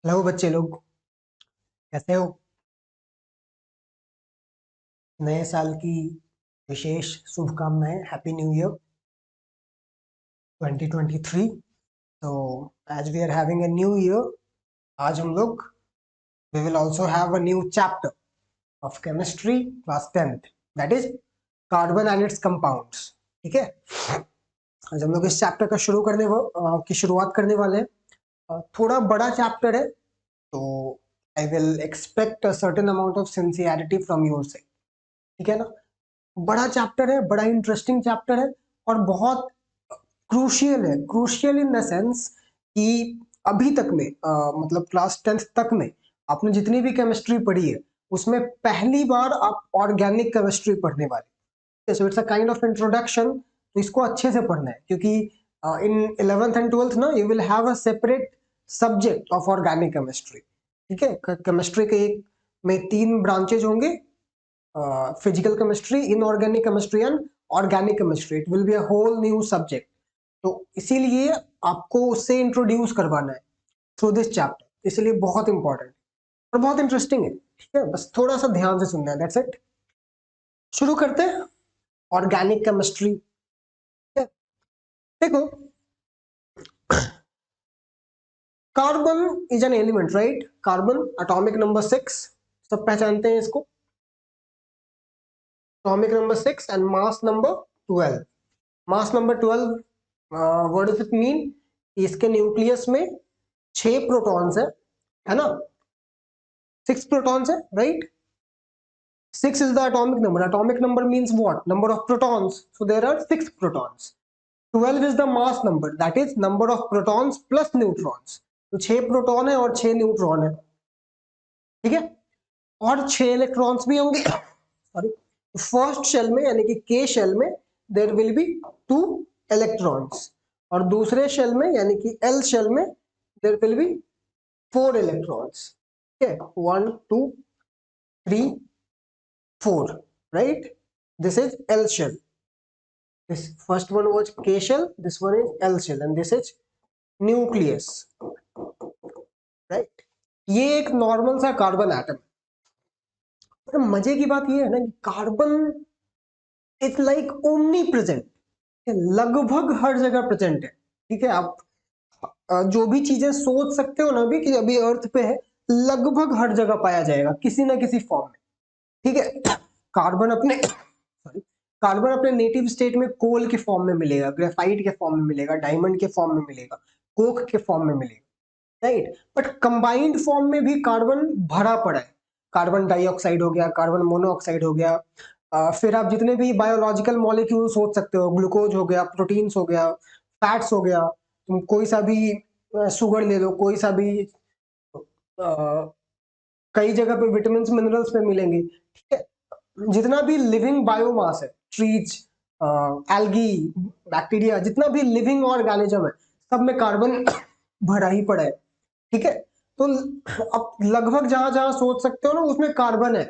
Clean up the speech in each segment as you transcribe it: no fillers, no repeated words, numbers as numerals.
Hello बच्चे लोग, कैसे हो? नए साल की विशेष शुभकामनाएं। Happy new year 2023। तो as we are having a new year, आज हम लोग we will also have a new chapter of chemistry class 10th, that is carbon and its compounds. ठीक है, आज हम लोग इस चैप्टर का की शुरुआत करने वाले हैं। थोड़ा बड़ा चैप्टर है, तो I will expect a certain amount of sincerity from your side. ठीक है ना? बड़ा चैप्टर है, बड़ा इंटरेस्टिंग चैप्टर है और बहुत क्रूशियल है। क्रूशियल इन द सेंस कि अभी तक में मतलब क्लास 10th तक में आपने जितनी भी केमिस्ट्री पढ़ी है उसमें पहली बार आप ऑर्गेनिक केमिस्ट्री पढ़ने वाले। So it's a kind of introduction, तो इसको अच्छे से पढ़ना है क्योंकि इन 11th एंड 12th ना you will have a separate subject of organic chemistry. ठीक है, केमिस्ट्री के एक में 3 ब्रांचेज होंगे, physical chemistry, inorganic chemistry and organic chemistry. It will be a whole new subject. तो इसीलिए आपको उससे इंट्रोड्यूस करवाना है थ्रू दिस चैप्टर, इसलिए बहुत इंपॉर्टेंट और बहुत इंटरेस्टिंग है। ठीक है, बस थोड़ा सा ध्यान से सुनना है, दैट्स इट। शुरू करते हैं ऑर्गेनिक केमिस्ट्री। देखो, carbon is an element, right? Carbon atomic number 6, सब पहचानते हैं इसको। Atomic number 6 and mass number 12। Mass number 12, what does it mean? इसके न्यूक्लियस में 6 प्रोटॉन्स है ना? 6 प्रोटॉन्स है, right? 6 is the atomic number. Atomic number means what? Number of protons. So there are 6 protons. 12 is the mass number, that is number of protons plus neutrons. तो 6 proton है और 6 neutron है। ठीक है, और 6 इलेक्ट्रॉन्स भी होंगे। सॉरी, फर्स्ट शेल में यानी कि के शेल में देयर विल बी 2 इलेक्ट्रॉन्स और दूसरे शेल में यानी कि एल शेल में there will be 4 electrons. Okay, 1, 2, 3, 4, right? This is L shell. This first one was K shell, this one is L shell, and this is nucleus, right? ये एक normal सा carbon atom है। मजे की बात ये है ना कि carbon is like omni present, लगभग हर जगह प्रेजेंट है। ठीक है, आप जो भी चीजें सोच सकते हो ना अभी कि अभी अर्थ पे है, लगभग हर जगह पाया जाएगा किसी ना किसी फॉर्म में। ठीक है, कार्बन अपने सॉरी कार्बन अपने नेटिव स्टेट में कोल के फॉर्म में मिलेगा, ग्रेफाइट के फॉर्म में मिलेगा, डायमंड के फॉर्म में मिलेगा, कोक के फॉर्म में मिलेगा, राइट? बट कंबाइंड फॉर्म में भी कार्बन भरा पड़ा है। कार्बन डाइऑक्साइड हो गया, कार्बन मोनोऑक्साइड हो गया, फिर आप जितने भी बायोलॉजिकल मॉलिक्यूल सोच सकते हो, ग्लूकोज हो गया, प्रोटीन्स हो गया, फैट्स हो गया, तुम कोई सा भी शुगर ले लो, कोई सा भी कई जगह पे विटामिन मिनरल्स पे मिलेंगे। ठीक है, जितना भी लिविंग बायोमास है, ट्रीज, एल्गी, बैक्टीरिया, जितना भी लिविंग ऑर्गेनिज्म है, सब में कार्बन भरा ही पड़ा है। ठीक है, तो अब लगभग जहां जहां सोच सकते हो ना उसमें कार्बन है।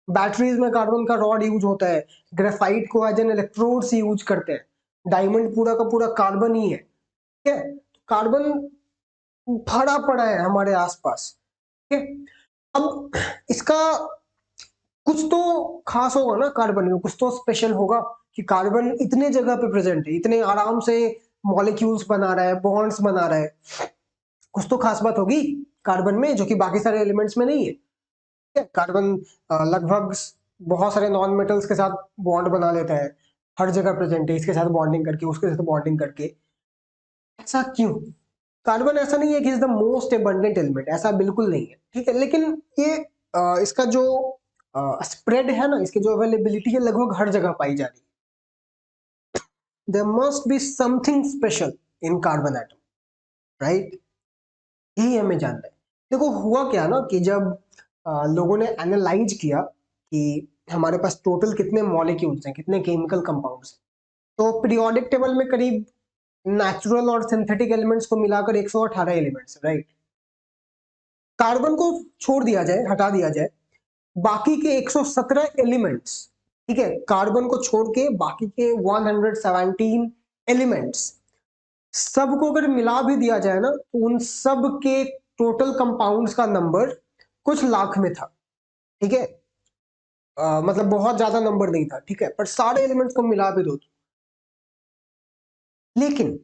बैटरीज में कार्बन का रॉड यूज होता है, ग्रेफाइट को एज एन इलेक्ट्रोड्स यूज करते हैं, डायमंड पूरा का पूरा कार्बन ही है। ठीक है, कार्बन भरा पड़ा है हमारे आसपास। ठीक है, अब इसका कुछ तो खास होगा ना, कार्बन में कुछ तो स्पेशल होगा कि कार्बन इतने जगह पे प्रेजेंट है, इतने आराम से मॉलिक्यूल्स बना रहा है, बॉन्ड्स बना रहा है। कुछ तो खास बात होगी कार्बन में जो कि बाकी सारे एलिमेंट्स में नहीं है। ठीक है, कार्बन लगभग बहुत सारे नॉन मेटल्स के साथ बॉन्ड बना लेता है, हर जगह प्रेजेंट है, इसके साथ बॉन्डिंग करके, उसके साथ बॉन्डिंग करके। ऐसा क्यों? कार्बन ऐसा नहीं है कि is the most abundant element, ऐसा बिल्कुल नहीं है। ठीक है, लेकिन ये इसका जो स्प्रेड है ना, इसकी जो अवेलेबिलिटी है, लगभग हर जगह पाई जा रही है। There must be something special in carbon atom, right? यही हमें जानना है। देखो, हुआ क्या ना कि जब लोगों ने एनालाइज किया कि हमारे पास टोटल कितने मॉलिक्यूल्स हैं, कितने केमिकल कंपाउंड्स हैं, तो पीरियोडिक टेबल में करीब नेचुरल और सिंथेटिक एलिमेंट्स को मिलाकर 118 एलिमेंट्स, राइट? कार्बन को छोड़ दिया जाए, हटा दिया जाए, बाकी के 117 एलिमेंट्स, ठीक है, कार्बन को छोड़ के बाकी के 117 एलिमेंट्स सबको अगर मिला भी दिया जाए ना, तो उन सब के टोटल कंपाउंड्स का नंबर कुछ लाख में था, ठीक है, मतलब बहुत ज्यादा नंबर नहीं था, ठीक है, पर सारे एलिमेंट्स को मिला भी दो, लेकिन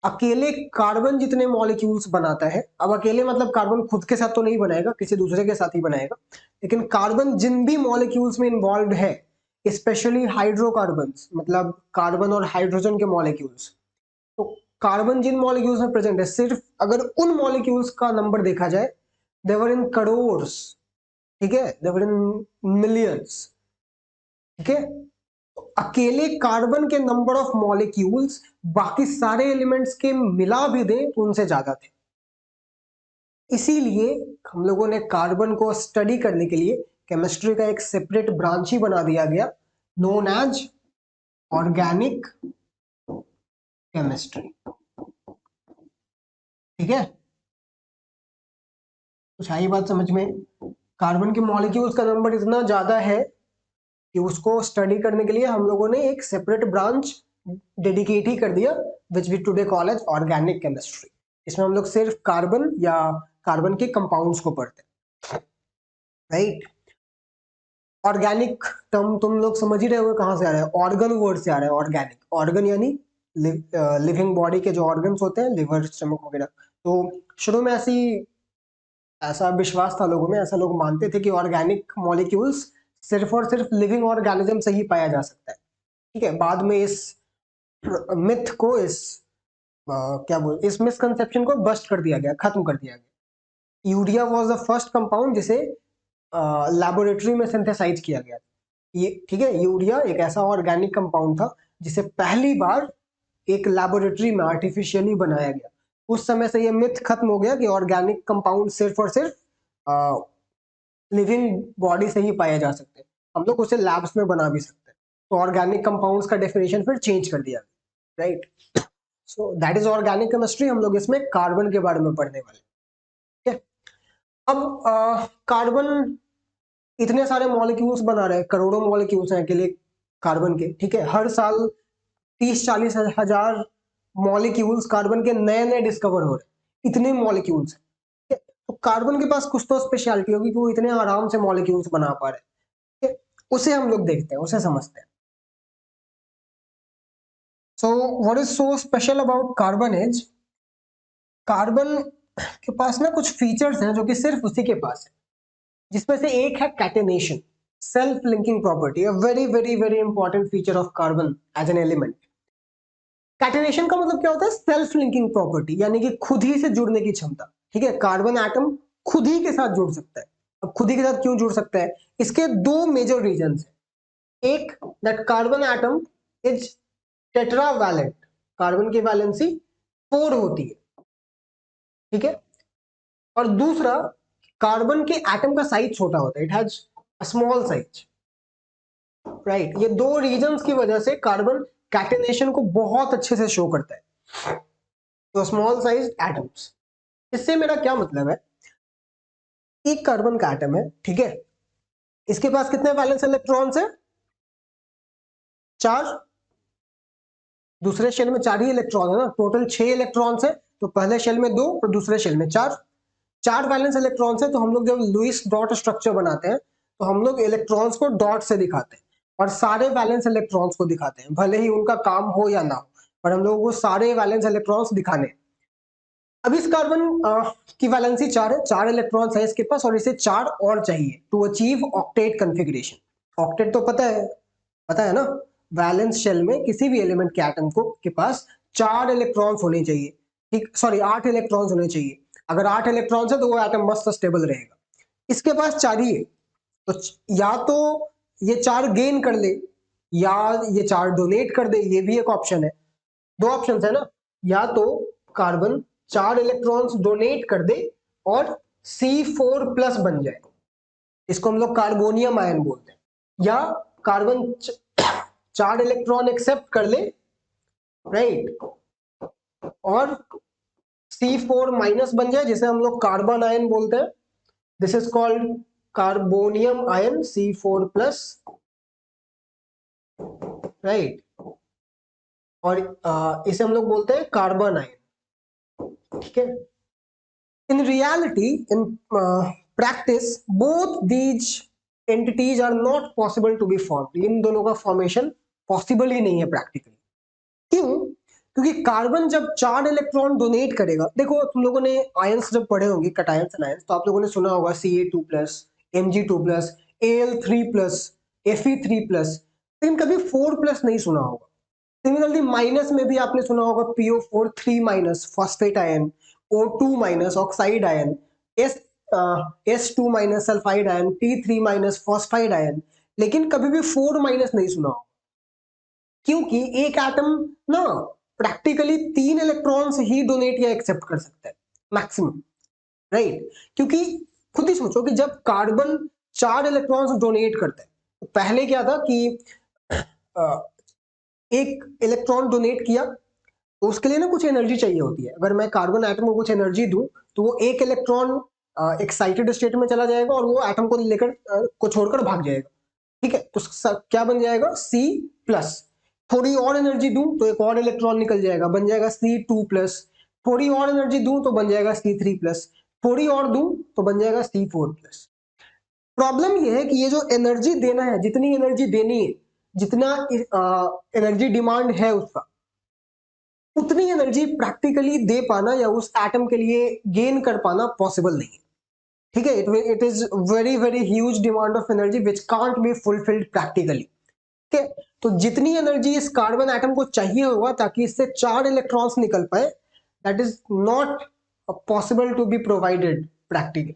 अकेले कार्बन जितने मॉलिक्यूल्स बनाता है, अब अकेले मतलब कार्बन खुद के साथ तो नहीं बनाएगा, किसी दूसरे के साथ ही बनाएगा, लेकिन कार्बन जिन भी मॉलिक्यूल्स में इन्वॉल्व है, स्पेशली हाइड्रोकार्बन्स, मतलब कार्बन और हाइड्रोजन के मॉलिक्यूल्स, तो कार्बन जिन मॉलिक्यूल्स में प्रेजेंट है, सिर्फ अगर उन मॉलिक्यूल्स का नंबर देखा जाए, देवर इन करोड़्स, ठीक है, देवर इन मिलियंस, ठीक है, अकेले कार्बन के नंबर ऑफ मॉलिक्यूल्स बाकी सारे एलिमेंट्स के मिला भी दें तो उनसे ज्यादा थे। इसीलिए हम लोगों ने कार्बन को स्टडी करने के लिए केमिस्ट्री का एक सेपरेट ब्रांच ही बना दिया गया, नोन एज ऑर्गेनिक केमिस्ट्री, ठीक है। कुछ आई बात समझ में? कार्बन के मॉलिक्यूल्स का नंबर इतना ज्यादा है कि उसको स्टडी करने के लिए हम लोगों ने एक सेपरेट ब्रांच डेडिकेट ही कर दिया, which we today call as organic chemistry. इसमें हम लोग सिर्फ कार्बन या कार्बन के कंपाउंड्स को पढ़ते हैं, राइट। ऑर्गेनिक टर्म तुम लोग समझ ही रहे हो कहां से आ रहा है, ऑर्गन वर्ड से आ रहा है। ऑर्गेनिक, ऑर्गन यानी लिविंग बॉडी के जो ऑर्गन्स होते हैं, लिवर, स्टमक वगैरह। तो शुरू में ऐसा विश्वास था लोगों में, ऐसा लोग मानते थे कि ऑर्गेनिक मॉलिक्यूल्स सिर्फ और सिर्फ लिविंग ऑर्गेनिज्म से ही पाया जा सकता है, ठीक है। बाद में इस मिथ को, इस मिसकंसेप्शन को बस्ट कर दिया गया, खत्म कर दिया गया। Urea was the first compound जिसे लैबोरेटरी में सिंथेसाइज किया गया, ये, ठीक है। यूरिया एक ऐसा ऑर्गेनिक कंपाउंड था जिसे पहली बार एक लैबोरेटरी में आर्टिफिशियली बनाया गया। उस समय से ये मिथ खत्म हो गया कि ऑर्गेनिक कंपाउंड सिर्फ और सिर्फ लिविंग बॉडी से ही पाए जा सकते हैं, हम लोग उसे लैब्स में बना भी सकते हैं। तो ऑर्गेनिक कंपाउंड्स का डेफिनेशन फिर चेंज कर दिया, right. So that is organic chemistry. हम लोग इसमें कार्बन के बारे में पढ़ने वाले, ठीक है। अब कार्बन इतने सारे मॉलिक्यूल्स बना रहे हैं, करोड़ों मॉलिक्यूल्स हैं अकेले कार्बन के, ठीक है। हर साल 30-40 हजार मॉलिक्यूल्स कार्बन के नए नए डिस्कवर हो रहे हैं, इतने मॉलिक्यूल्स हैं, ठीक है। तो कार्बन के पास कुछ तो स्पेशलिटी होगी कि वो इतने आराम से मॉलिक्यूल्स बना पा रहे हैं, ठीक है। उसे हम लोग देखते हैं, उसे समझते हैं। So what is so special about carbon is, carbon के पास ना कुछ फीचर्स हैं जो कि सिर्फ उसी के पास है, जिसमें से एक है catenation, self linking property, a very very very important feature of carbon as an element. Catenation का मतलब क्या होता है? सेल्फ लिंकिंग प्रॉपर्टी, यानी कि खुद ही से जुड़ने की क्षमता, ठीक है। कार्बन एटम खुद ही के साथ जुड़ सकता है। अब खुद ही के साथ क्यों जुड़ सकता है? इसके दो मेजर रीजंस हैं। एक, that carbon atom is tetravalent, carbon की वैलेंसी 4 होती है, ठीक है। और दूसरा, कार्बन के एटम का साइज छोटा होता है, it has small size, right. ये दो रीजंस की वजह से कार्बन कैटेनेशन को बहुत अच्छे से शो करता है। तो स्मॉल साइज एटम्स, इससे मेरा क्या मतलब है, एक कार्बन का एटम है, ठीक है, इसके पास कितने वैलेंस इलेक्ट्रॉन्स है? 4। दूसरे शेल में 4 ही इलेक्ट्रॉन है ना, टोटल 6 इलेक्ट्रॉन्स है। तो पहले शेल में 2 और दूसरे शेल में 4, 4 वैलेंस इलेक्ट्रॉन्स है। तो हम लोग जब लुईस डॉट स्ट्रक्चर बनाते हैं तो हम लोग इलेक्ट्रॉन्स को डॉट से दिखाते हैं और सारे वैलेंस इलेक्ट्रॉन्स को दिखाते हैं, भले ही उनका काम हो या ना हो, पर हम लोगों को सारे वैलेंस इलेक्ट्रॉन्स दिखाने हैं। अब इस कार्बन की वैलेंसी 4 है, 4 इलेक्ट्रॉन्स है इसके पास, और इसे 4 और चाहिए to achieve octet configuration. Octet तो पता है ना, वैलेंस शेल में किसी भी एलिमेंट के एटम को के पास 4 इलेक्ट्रॉन्स होने चाहिए, ठीक, सॉरी 8 इलेक्ट्रॉन्स होने चाहिए। अगर 8 इलेक्ट्रॉन्स है तो वो एटम मस्त स्टेबल रहेगा। इसके पास 4 ही है, तो या तो ये 4 गेन कर ले या ये 4 डोनेट कर दे, ये भी एक ऑप्शन है। दो ऑप्शन है ना, या तो कार्बन 4 इलेक्ट्रॉन्स डोनेट कर दे और C4+ बन जाए, इसको हम लोग कार्बोनियम आयन बोलते हैं, या कार्बन 4 इलेक्ट्रॉन एक्सेप्ट कर ले, राइट, और C4- बन जाए, जिसे हम लोग कार्बन आयन बोलते हैं। This is called carbonium ion C4+, right. और इसे हम लोग बोलते हैं कार्बन आयन, ठीक है। In reality, in practice, both these entities are not possible to be formed. इन दोनों का फॉर्मेशन पॉसिबल ही नहीं है प्रैक्टिकली। क्यों? क्योंकि कार्बन जब चार्ज इलेक्ट्रॉन डोनेट करेगा, देखो तुम लोगों ने आयंस जब पढ़े होंगे, कटायंस एंड आयंस, तो आप लोगों ने सुना होगा Ca2+, Mg2+, Al3+, Fe3+, लेकिन कभी 4+ नहीं सुना होगा। सिमिलरली माइनस में भी आपने सुना होगा PO4 3- phosphate ion, O2- oxide ion, S2- sulphide ion, T3- phosphide ion, लेकिन कभी भी 4- नहीं सुना होगा। क्योंकि एक एटम ना प्रैक्टिकली 3 इलेक्ट्रॉन्स ही डोनेट या एक्सेप्ट कर सकता है मैक्सिमम, राइट? क्योंकि खुद ही सोचो कि जब कार्बन 4 इलेक्ट्रॉन्स डोनेट करता है, तो पहले क्या था कि एक इलेक्ट्रॉन डोनेट किया तो उसके लिए ना कुछ एनर्जी चाहिए होती है। अगर मैं कार्बन एटम को कुछ एनर्जी दूं तो वो एक इलेक्ट्रॉन एक्साइटेड स्टेट में चला जाएगा और वो एटम को लेकर को छोड़कर भाग जाएगा, ठीक है? तो क्या बन जाएगा? C+। थोड़ी और एनर्जी दूं तो एक और इलेक्ट्रॉन निकल जाएगा, बन जाएगा C2+। थोड़ी और एनर्जी दूं तो बन जाएगा C3+। थोड़ी और दूं तो बन जाएगा C4+। प्रॉब्लम ये है कि ये जो एनर्जी देना है, जितनी एनर्जी देनी है, जितना एनर्जी डिमांड है उसका, उतनी एनर्जी प्रैक्टिकली दे पाना या उस एटम के लिए गेन कर पाना पॉसिबल नहीं है, ठीक है? It is very very huge demand of energy which can't be fulfilled practically, ठीक है? तो जितनी एनर्जी इस कार्बन एटम को चाहिए होगा ताकि इससे 4 इलेक्ट्रॉन्स निकल पाए, that is not possible to be provided practically,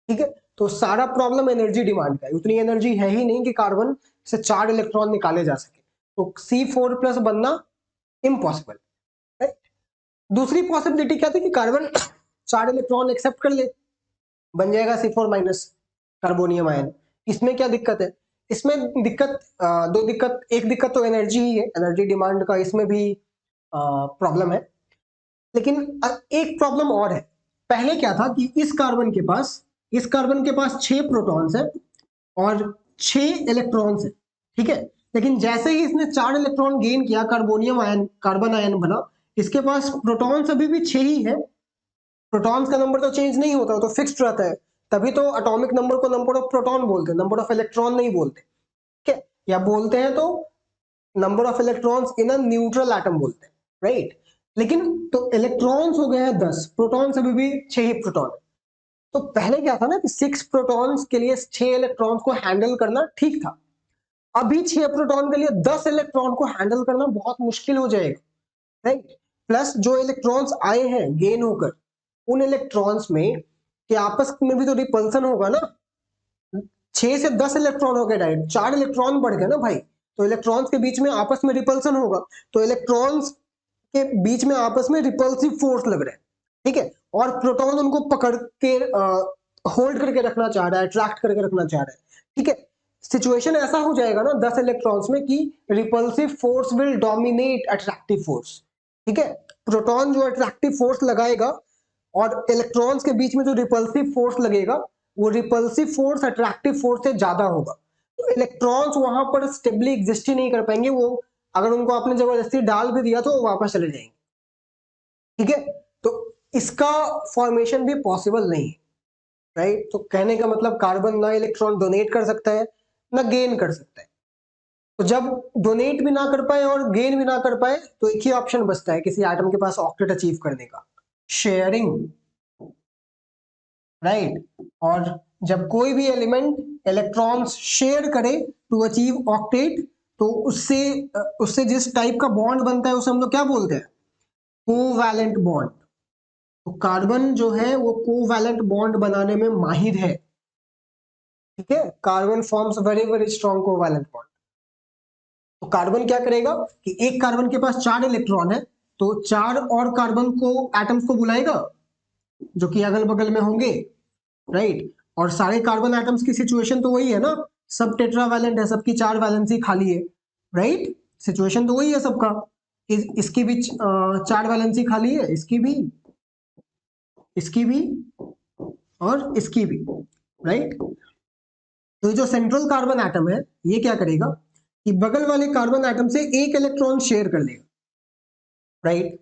ठीक है? तो सारा प्रॉब्लम एनर्जी डिमांड का है। उतनी एनर्जी है ही नहीं कि कार्बन से 4 इलेक्ट्रॉन निकाले जा सके, तो C4+ बनना इम्पॉसिबल, राइट? दूसरी पॉसिबिलिटी क्या थी कि कार्बन 4 इलेक्ट्रॉन एक्सेप्ट कर ले, बन जाएगा C4- कार्बोनियम आयन। इसमें क्या दिक्कत है? इसमें दिक्कत दो दिक्कत, एक दिक्कत तो एनर्जी ही है, एनर्जी डिमांड का इसमें भी प्रॉब्लम है, लेकिन एक प्रॉब्लम और है। पहले क्या था कि इस कार्बन के पास 6 प्रोटॉन्स है और 6 इलेक्ट्रॉन्स है, ठीक है? लेकिन जैसे ही इसने 4 इलेक्ट्रॉन गेन किया, कार्बोनियम आयन, कार्बन आयन बना, इसके पास प्रोटॉन्स अभी भी 6 ही है। प्रोटॉन्स का नंबर तो चेंज नहीं होता, तो फिक्स्ड रहता है, तभी तो एटॉमिक नंबर को नंबर ऑफ प्रोटॉन बोलते हैं, नंबर ऑफ इलेक्ट्रॉन नहीं बोलते, ठीक है? या बोलते हैं तो number of electrons in a neutral atom बोलते हैं, राइट? लेकिन तो इलेक्ट्रॉन्स हो गए हैं 10, प्रोटॉन्स अभी भी 6 ही प्रोटॉन है। तो पहले क्या था ना कि 6 प्रोटॉन्स के लिए 6 इलेक्ट्रॉन्स को हैंडल करना ठीक था। अभी 6 प्रोटॉन के लिए 10 इलेक्ट्रॉन को हैंडल करना बहुत मुश्किल हो जाएगा, राइट? प्लस जो इलेक्ट्रॉन्स आए हैं गेन होकर, उन इलेक्ट्रॉन्स में कि आपस में भी तो रिपल्सन होगा ना। 6 से 10 इलेक्ट्रॉन हो गए डायरेक्ट, 4 इलेक्ट्रॉन बढ़ गए ना भाई, तो इलेक्ट्रॉन्स के बीच में आपस में रिपल्सन होगा, तो इलेक्ट्रॉन्स के बीच में आपस में रिपल्सिव फोर्स लग रहा है, ठीक है? और प्रोटॉन उनको पकड़ के होल्ड करके रखना चाह रहा है, अट्रैक्ट करके रखना चाह रहा है, ठीक है? सिचुएशन ऐसा हो जाएगा ना 10 इलेक्ट्रॉन्स में कि repulsive force will dominate attractive force, ठीक है? प्रोटॉन जो अट्रैक्टिव फोर्स लगाएगा और इलेक्ट्रॉन्स के बीच में जो रिपल्सिव फोर्स लगेगा, वो रिपल्सिव फोर्स अट्रैक्टिव फोर्स से ज्यादा होगा, तो इलेक्ट्रॉन्स वहां पर स्टेबली एग्जिस्ट ही नहीं कर पाएंगे। वो अगर उनको आपने जबरदस्ती डाल भी दिया तो वो वापस चले जाएंगे, ठीक है? तो इसका फॉर्मेशन भी पॉसिबल नहीं है, राइट? तो कहने का मतलब कार्बन ना इलेक्ट्रॉन डोनेट कर सकता है ना गेन कर सकता है। तो जब डोनेट भी ना कर पाए और गेन भी ना कर पाए, तो एक ही ऑप्शन बचता है किसी एटम के पास ऑक्टेट अचीव करने का, शेयरिंग, राइट? और जब कोई भी एलिमेंट इलेक्ट्रॉन्स शेयर करे टू अचीव ऑक्टेट, तो उससे उससे जिस टाइप का बॉन्ड बनता है उसे हम लोग क्या बोलते हैं? Covalent bond. तो कार्बन जो है वो कोवैलेंट बॉन्ड बनाने में माहिर है, ठीक है? Carbon forms very very strong covalent bond. तो कार्बन क्या करेगा कि एक कार्बन के पास 4 इलेक्ट्रॉन है, तो 4 और कार्बन को एटम्स को बुलाएगा जो कि अगल बगल में होंगे, राइट? और सारे कार्बन एटम्स की सिचुएशन तो वही है ना, सब टेट्रावैलेंट है, सबकी 4 वैलेंसी खाली है, राइट? सिचुएशन तो वही है सबका। इसकी भी 4 वैलेंसी खाली है, इसकी भी, इसकी भी और इसकी भी, राइट? तो जो सेंट्रल कार्बन एटम है ये क्या करेगा कि बगल वाले कार्बन एटम से एक इलेक्ट्रॉन शेयर कर लेगा, राइट?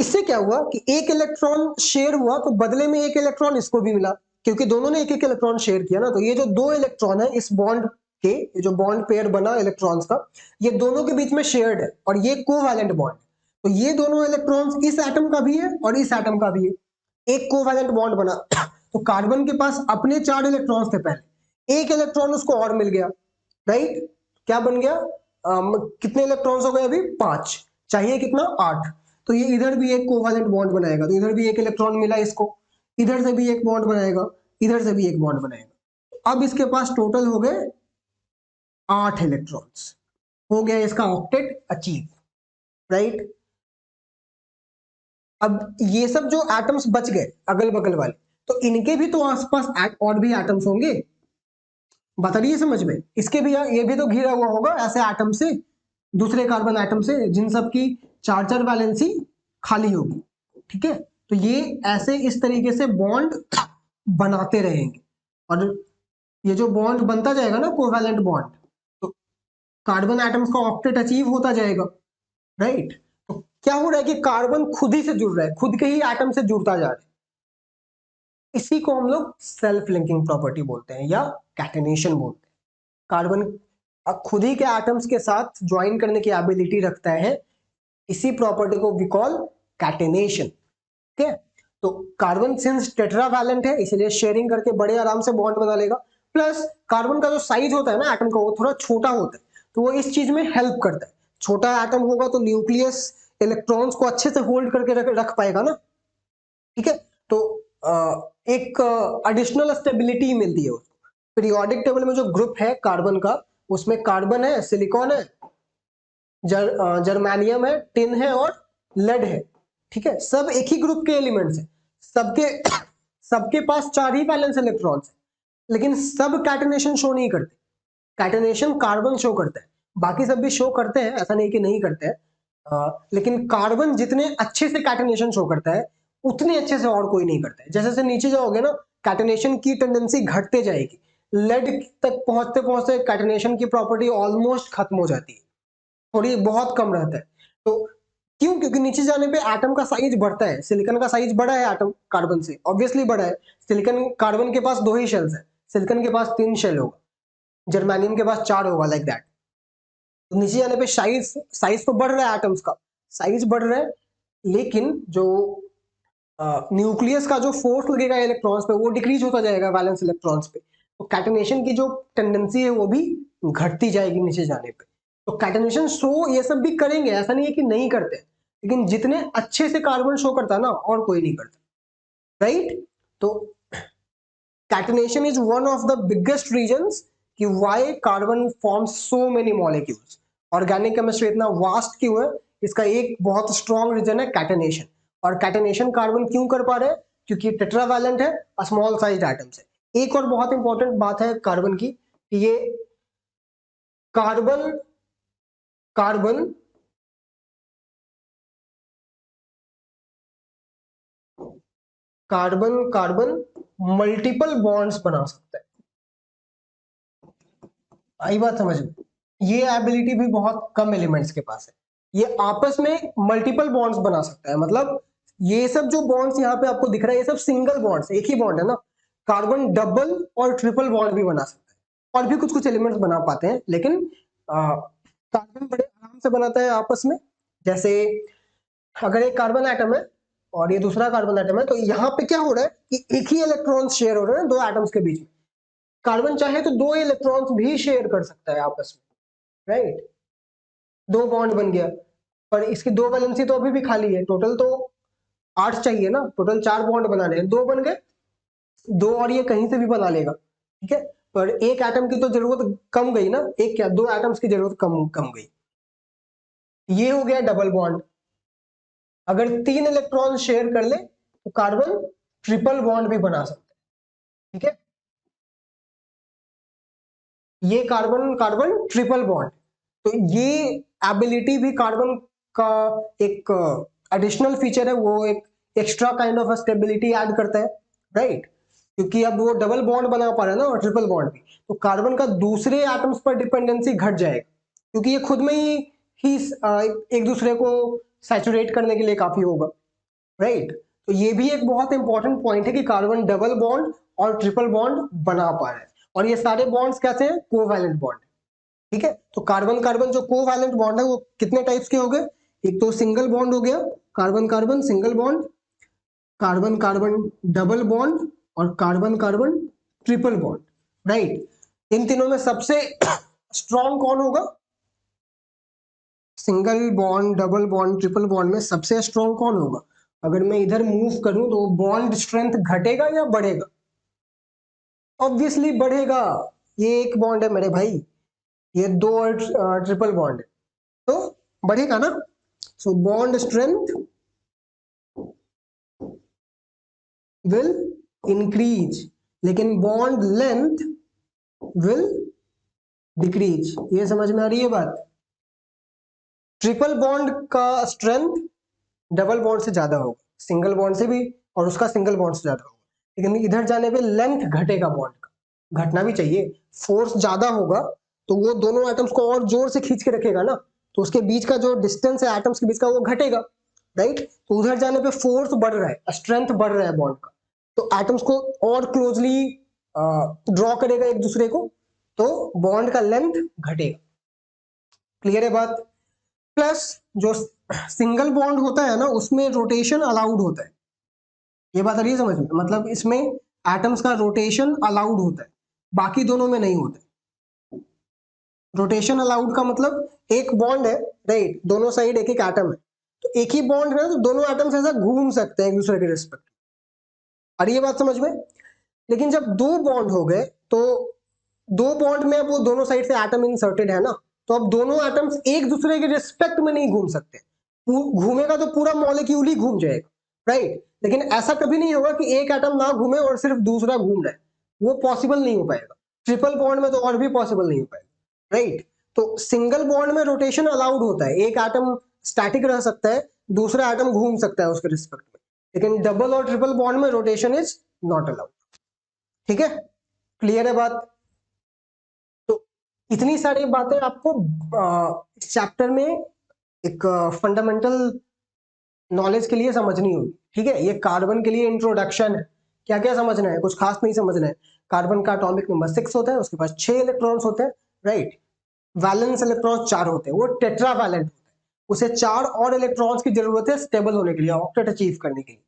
इससे क्या हुआ कि एक इलेक्ट्रॉन शेयर हुआ तो बदले में एक इलेक्ट्रॉन इसको भी मिला, क्योंकि दोनों ने एक एक इलेक्ट्रॉन शेयर किया ना। तो ये जो दो इलेक्ट्रॉन है इस बॉन्ड के, ये जो बॉन्ड पेयर बना इलेक्ट्रॉन्स का, ये दोनों के बीच में शेयर्ड है और ये कोवैलेंट बॉन्ड। तो ये दोनों इलेक्ट्रॉन्स इस एटम का भी है और इस एटम का भी है, एक कोवैलेंट बॉन्ड बना। तो कार्बन के पास अपने 4 इलेक्ट्रॉन्स थे पहले, एक इलेक्ट्रॉन उसको और मिल गया, राइट। क्या बन गया, कितने इलेक्ट्रॉन्स हो गए अभी, 5, चाहिए कितना, 8। तो ये इधर भी एक कोवैलेंट बॉन्ड बनाएगा, तो इधर भी एक इलेक्ट्रॉन मिला इसको, इधर से भी एक बॉन्ड बनाएगा, इधर से भी एक बॉन्ड बनाएगा। अब इसके पास टोटल हो गए 8 इलेक्ट्रॉन्स, हो गया इसका ऑक्टेट अचीव, राइट। अब ये सब जो एटम्स बच गए अगल बगल वाले, तो इनके भी तो आसपास और भी एटम्स होंगे, बता रही है समझ में। इसके भी, ये भी तो घिरा हुआ होगा ऐसे एटम से, दूसरे कार्बन एटम से, जिन सब की 4 वैलेंसी खाली होगी, ठीक है। तो ये ऐसे इस तरीके से बॉन्ड बनाते रहेंगे, और ये जो बॉन्ड बनता जाएगा ना कोवैलेंट बॉन्ड, तो कार्बन एटम्स का ऑक्टेट अचीव होता जाएगा, राइट। तो क्या हो रहा है कि कार्बन खुद ही से जुड़ रहा है, खुद के ही एटम से जुड़ता जा रहा है। इसी को हम लोग सेल्फ लिंकिंग प्रॉपर्टी बोलते हैं या कैटेनेशन बोलते हैं। कार्बन अब खुद ही के एटम्स के साथ ज्वाइन करने की एबिलिटी रखता है, इसी प्रॉपर्टी को वी कॉल कैटेनेशन, ठीक है। तो कार्बन सिंस टेट्रावैलेंट है, इसलिए शेयरिंग करके बड़े आराम से बॉन्ड बना लेगा। प्लस कार्बन का जो साइज होता है ना एटम का, वो थोड़ा छोटा होता है, तो वो इस चीज में हेल्प करता है। छोटा एटम होगा तो न्यूक्लियस इलेक्ट्रॉन्स को अच्छे से होल्ड करके रख पाएगा ना, ठीक है। तो एक एडिशनल स्टेबिलिटी मिलती है उसको। पीरियोडिक टेबल में जो ग्रुप है कार्बन का, उसमें कार्बन है, सिलिकॉन है, जर्मेनियम है, टिन है और लेड है, ठीक है। सब एक ही ग्रुप के एलिमेंट्स हैं, सबके सबके पास 4 ही वैलेंस इलेक्ट्रॉन्स हैं, लेकिन सब कैटेनेशन शो नहीं करते। कैटेनेशन कार्बन शो करता है, बाकी सब भी शो करते हैं, ऐसा नहीं कि नहीं करते हैं। लेकिन कार्बन जितने अच्छे से कैटेनेशन शो करता है, उतने अच्छे से और कोई नहीं करता है। जैसे जैसे नीचे जाओगे ना, कैटेनेशन की टेंडेंसी घटते जाएगी, लेड तक पहुंचते पहुंचते कैटेनेशन की प्रॉपर्टी ऑलमोस्ट खत्म हो जाती है, थोड़ी बहुत कम रहता है। तो क्यों, क्योंकि नीचे जाने पे एटम का साइज बढ़ता है। सिलिकॉन का साइज बड़ा है एटम कार्बन से, ऑब्वियसली बड़ा है। सिलिकॉन, कार्बन के पास 2 ही शेल्स है, सिलिकॉन के पास 3 शेल होगा, जर्मेनियम के पास 4 होगा, लाइक दैट। तो नीचे जाने पे साइज साइज तो बढ़ रहा है, एटम्स का साइज बढ़ रहा है, लेकिन जो न्यूक्लियस का जो फोर्स लगेगा इलेक्ट्रॉन्स पे, वो डिक्रीज होता जाएगा वैलेंस इलेक्ट्रॉन्स पे। तो कैटेनेशन की जो टेंडेंसी है वो भी घटती जाएगी नीचे जाने पे। तो कैटेनेशन शो ये सब भी करेंगे, ऐसा नहीं है कि नहीं करते, लेकिन जितने अच्छे से कार्बन शो करता है ना, और कोई नहीं करता, राइट। तो catenation is one of the biggest reasons कि why carbon forms so many molecules. Organic chemistry इतना वास्ट क्यों है, इसका एक बहुत स्ट्रॉन्ग रीजन है कैटेनेशन। और कैटेनेशन कार्बन क्यों कर पा रहे हैं, क्योंकि टेट्रावैलेंट है, स्मॉल साइज एटम्स है। एक और बहुत इंपॉर्टेंट बात है कार्बन की, कि ये carbon carbon carbon carbon multiple bonds बना सकता है। आई बात समझ में। ये एबिलिटी भी बहुत कम एलिमेंट्स के पास है, ये आपस में मल्टीपल बॉन्ड्स बना सकता है। मतलब ये सब जो बॉन्ड्स यहाँ पे आपको दिख रहा है, ये सब सिंगल बॉन्ड्स, एक ही बॉन्ड है ना। कार्बन डबल और ट्रिपल बॉन्ड भी बना सकता है, और भी कुछ कुछ एलिमेंट्स बना पाते हैं, लेकिन कार्बन बड़े आराम से बनाता है आपस में। जैसे अगर एक कार्बन एटम है और ये दूसरा कार्बन एटम है, तो यहाँ पे क्या हो रहा है कि एक ही इलेक्ट्रॉन शेयर हो रहे हैं दो एटम्स के बीच में। कार्बन चाहे तो 2 इलेक्ट्रॉन्स भी शेयर कर सकता है आपस में, राइट। 2 बॉन्ड बन गया, पर इसकी 2 वैलेंसी तो अभी भी खाली है। टोटल तो 8 चाहिए ना, टोटल 4 बॉन्ड बनाने हैं, 2 बन गए, 2 और ये कहीं से भी बना लेगा, ठीक है। पर एक एटम की तो जरूरत कम गई ना, एक क्या 2 एटम्स की जरूरत कम कम गई। ये हो गया डबल बॉन्ड। अगर 3 इलेक्ट्रॉन शेयर कर ले तो कार्बन ट्रिपल बॉन्ड भी बना सकता है, ठीक है। ये कार्बन कार्बन ट्रिपल बॉन्ड, तो ये एबिलिटी भी कार्बन का एक एडिशनल फीचर है, वो एक extra kind of stability add करता है, राइट। क्योंकि अब वो डबल बॉन्ड बना पा रहा है ना, और ट्रिपल बॉन्ड भी, तो कार्बन का दूसरे एटम्स पर डिपेंडेंसी घट जाएगा, क्योंकि ये खुद में ही एक दूसरे को सैचुरेट करने के लिए काफी होगा। राइट। तो ये भी एक बहुत इंपॉर्टेंट पॉइंट है कि कार्बन डबल बॉन्ड और ट्रिपल बॉन्ड बना पा रहा है, और ये सारे बॉन्ड्स कैसे हैं, कोवैलेंट बॉन्ड। ठीक है, तो कार्बन कार्बन जो कोवैलेंट बॉन्ड है वो कितने टाइप्स के हो गए, एक तो सिंगल बॉन्ड हो गया, carbon carbon single bond, carbon carbon double bond, और carbon carbon triple bond, right. इन तीनों में सबसे स्ट्रॉन्ग कौन होगा, single bond double bond triple bond में सबसे स्ट्रॉन्ग कौन होगा। अगर मैं इधर मूव करूं तो बॉन्ड स्ट्रेंथ घटेगा या बढ़ेगा, ऑब्वियसली बढ़ेगा। ये एक बॉन्ड है मेरे भाई, ये दो और ट्रिपल बॉन्ड है, तो बढ़ेगा ना। So bond strength will increase, लेकिन बॉन्ड लेंथ विल डिक्रीज। ये समझ में आ रही है बात। ट्रिपल बॉन्ड का स्ट्रेंथ डबल बॉन्ड से ज्यादा होगा, सिंगल बॉन्ड से भी, और उसका सिंगल बॉन्ड से ज्यादा होगा, लेकिन इधर जाने पे लेंथ घटेगा बॉन्ड का, घटना भी चाहिए, फोर्स ज्यादा होगा तो वो दोनों एटम्स को और जोर से खींच के रखेगा ना, तो उसके बीच का जो डिस्टेंस है एटम्स के बीच का वो घटेगा, राइट। तो उधर जाने पे फोर्स बढ़ रहा है, स्ट्रेंथ बढ़ रहा है बॉन्ड का, तो एटम्स को और क्लोजली ड्रॉ करेगा एक दूसरे को, तो बॉन्ड का लेंथ घटेगा। क्लियर है बात। प्लस जो सिंगल बॉन्ड होता है ना उसमें रोटेशन अलाउड होता है, ये बात आ रही है समझ में, मतलब इसमें एटम्स का रोटेशन अलाउड होता है, बाकी दोनों में नहीं होता है। रोटेशन अलाउड का मतलब एक बॉन्ड है, राइट, दोनों साइड एक एक एटम है, तो एक ही बॉन्ड है तो दोनों एटम्स ऐसा घूम सकते हैं एक दूसरे के रिस्पेक्ट। आ रही है बात समझ में। लेकिन जब दो बॉन्ड हो गए तो दो बॉन्ड में अब वो दोनों साइड से एटम इंसर्टेड है ना, तो अब दोनों एटम्स एक दूसरे के रिस्पेक्ट में नहीं घूम सकते, घूमेगा तो पूरा मॉलिक्यूल ही घूम जाएगा, राइट। लेकिन ऐसा कभी नहीं होगा कि एक एटम ना घूमे और सिर्फ दूसरा घूम रहा है, वो पॉसिबल नहीं हो पाएगा। ट्रिपल बॉन्ड में तो और भी पॉसिबल नहीं हो पाएगा, राइट। तो सिंगल बॉन्ड में रोटेशन अलाउड होता है, एक एटम स्टैटिक रह सकता है, दूसरा एटम घूम सकता है उसके रिस्पेक्ट में, लेकिन डबल और ट्रिपल बॉन्ड में रोटेशन इज नॉट अलाउड। ठीक है, क्लियर है बात। तो इतनी सारी बातें आपको इस चैप्टर में एक फंडामेंटल नॉलेज के लिए समझनी होगी। ठीक है, ये कार्बन के लिए इंट्रोडक्शन है, क्या क्या समझना है, कुछ खास नहीं समझना है। कार्बन का एटॉमिक नंबर 6 होता है, उसके पास 6 इलेक्ट्रॉन्स होते हैं, राइट। वैलेंस इलेक्ट्रॉन 4 होते हैं, वो टेट्रावैलेंट होता है, उसे 4 और इलेक्ट्रॉन्स की जरूरत है स्टेबल होने के लिए, ऑक्टेट अचीव करने के लिए,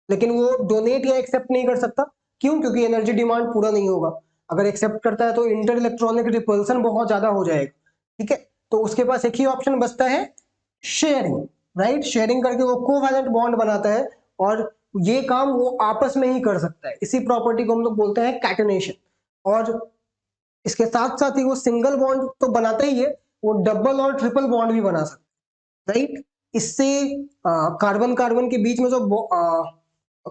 लेकिन वो डोनेट या एक्सेप्ट नहीं कर सकता। क्यों, क्योंकि एनर्जी डिमांड पूरा नहीं होगा। अगर एक्सेप्ट करता है तो इंटर इलेक्ट्रॉनिक रिपल्सन बहुत ज्यादा हो जाएगा। ठीक है, तो उसके पास एक ही ऑप्शन बचता है, शेयरिंग, राइट। शेयरिंग करके वो कोवैलेंट बॉन्ड बनाता है, और ये काम वो आपस में ही कर सकता है, इसी प्रॉपर्टी को हम लोग बोलते हैं कैटेनेशन। और इसके साथ साथ ही वो सिंगल बॉन्ड तो बनाता ही है, वो डबल और ट्रिपल बॉन्ड भी बना सकता है, राइट। इससे कार्बन कार्बन के बीच में जो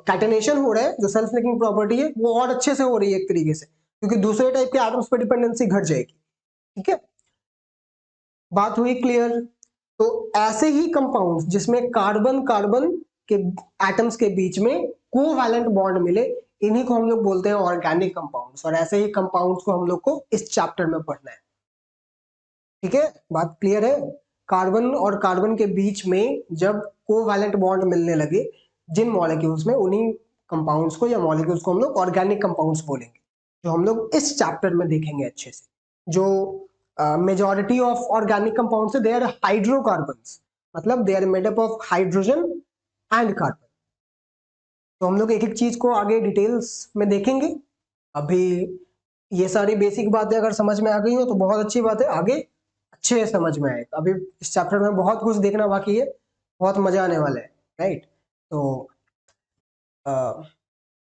कैटेनेशन हो रहा है, जो सेल्फ लिंकिंग प्रॉपर्टी है, वो और अच्छे से हो रही है एक तरीके से, क्योंकि दूसरे टाइप के एटम्स पर डिपेंडेंसी घट जाएगी। ठीक है, बात हुई क्लियर। तो ऐसे ही कंपाउंड्स जिसमें कार्बन कार्बन के एटम्स के बीच में कोवैलेंट बॉन्ड मिले, इन्हीं को हम लोग बोलते हैं ऑर्गेनिक कंपाउंड्स, और ऐसे ही कंपाउंड्स को हम लोग को इस चैप्टर में पढ़ना है। ठीक है, बात क्लियर है। कार्बन और कार्बन के बीच में जब कोवैलेंट बॉन्ड मिलने लगे जिन मॉलिक्यूल्स में, उन्हीं कंपाउंड्स को या मॉलिक्यूल्स को हम लोग ऑर्गेनिक कंपाउंड्स बोलेंगे, जो हम लोग इस चैप्टर में देखेंगे अच्छे से। जो मेजॉरिटी ऑफ ऑर्गेनिक कंपाउंड्स है, दे आर हाइड्रोकार्बन्स, मतलब they are made up of hydrogen and carbon. तो हम लोग एक एक चीज को आगे डिटेल्स में देखेंगे। अभी ये सारी बेसिक बातें अगर समझ में आ गई हो तो बहुत अच्छी बात है, आगे अच्छे से समझ में आएगा। अभी इस चैप्टर में बहुत कुछ देखना बाकी है, बहुत मजा आने वाला है, राइट। तो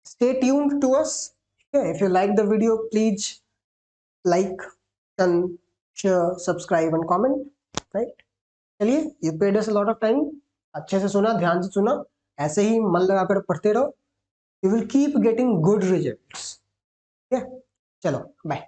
stay tuned to us. If you like the video please like and share subscribe and comment, right. चलिए, you paid us a lot of time, अच्छे से सुना, ध्यान से सुना, ऐसे ही मन लगाकर पढ़ते रहो, you will keep getting good results. ठीक है, चलो बाय।